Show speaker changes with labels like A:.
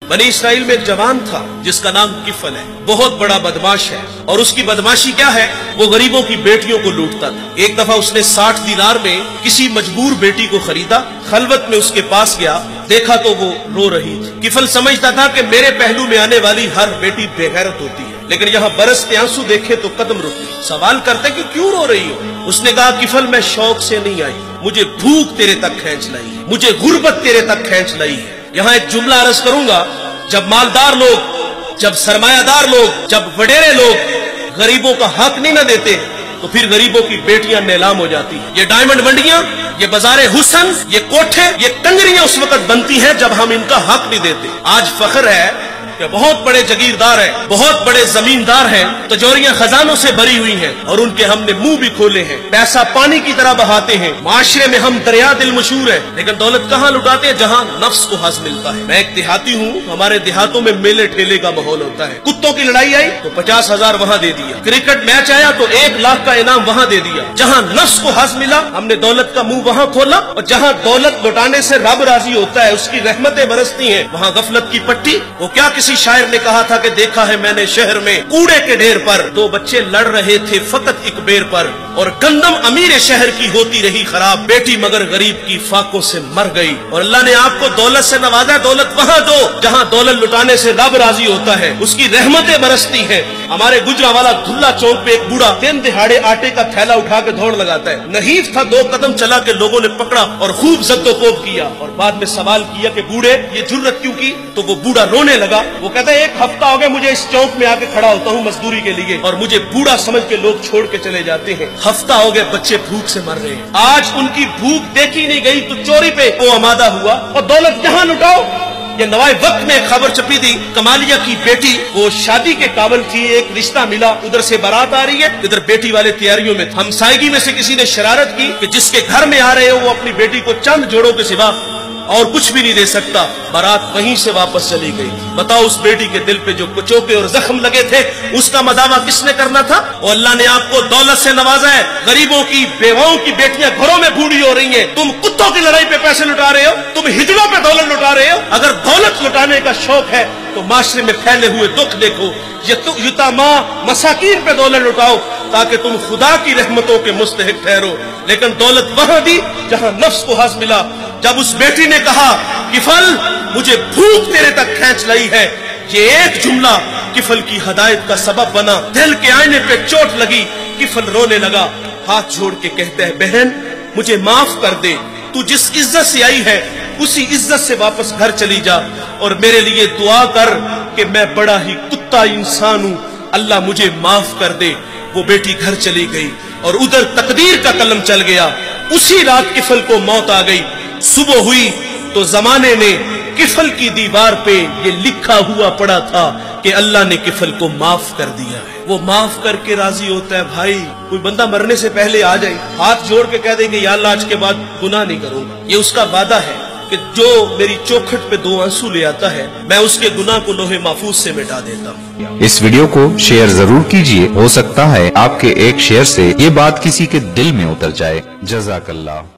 A: बनी इसराइल में एक जवान था जिसका नाम किफल है, बहुत बड़ा बदमाश है। और उसकी बदमाशी क्या है, वो गरीबों की बेटियों को लूटता था। एक दफा उसने 60 दिनार में किसी मजबूर बेटी को खरीदा, खलवत में उसके पास गया, देखा तो वो रो रही थी। किफल समझता था कि मेरे पहलू में आने वाली हर बेटी बेगैरत होती है, लेकिन यहाँ बरसते आंसू देखे तो कदम रुके। सवाल करते कि क्यों रो रही हो? उसने कहा, किफल मैं शौक से नहीं आई, मुझे भूख तेरे तक खींच लाई है, मुझे गुर्बत तेरे तक खींच लाई है। यहाँ एक जुमला अर्ज करूंगा, जब मालदार लोग, जब सरमायादार लोग, जब वडेरे लोग गरीबों का हक नहीं न देते तो फिर गरीबों की बेटियां नीलाम हो जाती हैं। ये डायमंड मंडियां, ये बाजारे हुसन, ये कोठे, ये कंगरियां उस वक्त बनती हैं जब हम इनका हक नहीं देते। आज फख्र है कि बहुत बड़े जगीरदार हैं, बहुत बड़े जमींदार हैं, तिजोरियां खजानों से भरी हुई हैं और उनके हमने मुंह भी खोले हैं, पैसा पानी की तरह बहाते हैं। माशरे में हम दरिया दिल मशहूर है, लेकिन दौलत कहाँ लुटाते हैं? जहाँ नफ्स को हज मिलता है। मैं एक देहाती हूँ, हमारे देहातों में मेले ठेले का माहौल होता है। कुत्तों की लड़ाई आई तो 50,000 वहाँ दे दिया, क्रिकेट मैच आया तो 1 लाख का इनाम वहाँ दे दिया। जहाँ नफ्स को हज मिला हमने दौलत का मुंह वहाँ खोला, और जहाँ दौलत लुटाने से रब राजी होता है, उसकी रहमतें बरसती हैं, वहाँ गफलत की पट्टी। वो क्या किसी शायर ने कहा था कि देखा है मैंने शहर में कूड़े के ढेर पर 2 बच्चे लड़ रहे थे फकत एक बेर पर, और गंदम अमीर शहर की होती रही खराब, बेटी मगर गरीब की फाकों से मर गई। और अल्लाह ने आपको दौलत से नवाजा, दौलत वहाँ दो जहाँ दौलत लुटाने से रब राजी होता है, उसकी रहमतें बरसती हैं। हमारे गुजरावाला धुल्ला चौक पे एक बूढ़ा दिन दिहाड़े आटे का थैला उठा के दौड़ लगाता है। नहीफ था, 2 कदम चला के लोगों ने पकड़ा और खूब जद्दोकोब किया, और बाद में सवाल किया कि बूढ़े ये जुर्रत क्यों की? तो वो बूढ़ा रोने लगा। वो कहता है 1 हफ्ता हो गया मुझे इस चौक में आके खड़ा होता हूँ मजदूरी के लिए, और मुझे बूढ़ा समझ के लोग छोड़ के चले जाते हैं। हफ्ता हो गया बच्चे भूख से मर रहे हैं। आज उनकी भूख देखी नहीं गई तो चोरी पे वो आमादा हुआ, और दौलत जहाँ लुटाओ। ये नवाए वक्त में खबर छपी थी, कमालिया की बेटी वो शादी के काबिल थी, एक रिश्ता मिला, उधर से बारात आ रही है, इधर बेटी वाले तैयारियों में। हमसायगी में से किसी ने शरारत की कि जिसके घर में आ रहे हो वो अपनी बेटी को चंद जोड़ों के सिवा और कुछ भी नहीं दे सकता। बारात वहीं से वापस चली गई। बताओ उस बेटी के दिल पे जो कुचोके और जख्म लगे थे, उसका मदावा किसने करना था? और अल्लाह ने आपको दौलत से नवाजा है। गरीबों की बेवाओं की बेटियां घरों में बूढ़ी हो रही हैं, तुम कुत्तों की लड़ाई पे पैसे लुटा रहे हो, तुम हिजड़ों पे दौलत लुटा रहे हो। अगर दौलत लुटाने का शौक है तो माशरे में फैले हुए दुख देखो, यतामा मसाकीन पे दौलत लुटाओ ताकि तुम खुदा की रहमतों के मुस्तहिक ठहरो। लेकिन दौलत वहां दी जहां नफ्स को हज मिला। जब उस बेटी ने कहा किफल मुझे भूख तेरे तक खींच लाई है, ये एक जुमला किफल की हदायत का सबब बना। दिल के आईने पे चोट लगी, किफल रोने लगा, हाथ जोड़ के कहते हैं बहन मुझे माफ कर दे, तू जिस इज्जत से आई है उसी इज्जत से वापस घर चली जा, और मेरे लिए दुआ कर कि मैं बड़ा ही कुत्ता इंसान हूं, अल्लाह मुझे माफ कर दे। वो बेटी घर चली गई और उधर तकदीर का कलम चल गया। उसी रात किफल को मौत आ गई। सुबह हुई तो जमाने ने किफल की दीवार पे ये लिखा हुआ पड़ा था कि अल्लाह ने किफल को माफ कर दिया है। वो माफ करके राजी होता है। भाई कोई बंदा मरने से पहले आ जाए, हाथ जोड़ के कह दे कि या अल्लाह आज के बाद गुनाह नहीं करूंगा, ये उसका वादा है कि जो मेरी चौखट पे 2 आंसू ले आता है मैं उसके गुनाह को लोहे महफूज से मिटा देता हूँ।
B: इस वीडियो को शेयर जरूर कीजिए, हो सकता है आपके एक शेयर से ये बात किसी के दिल में उतर जाए। जज़ाकल्लाह।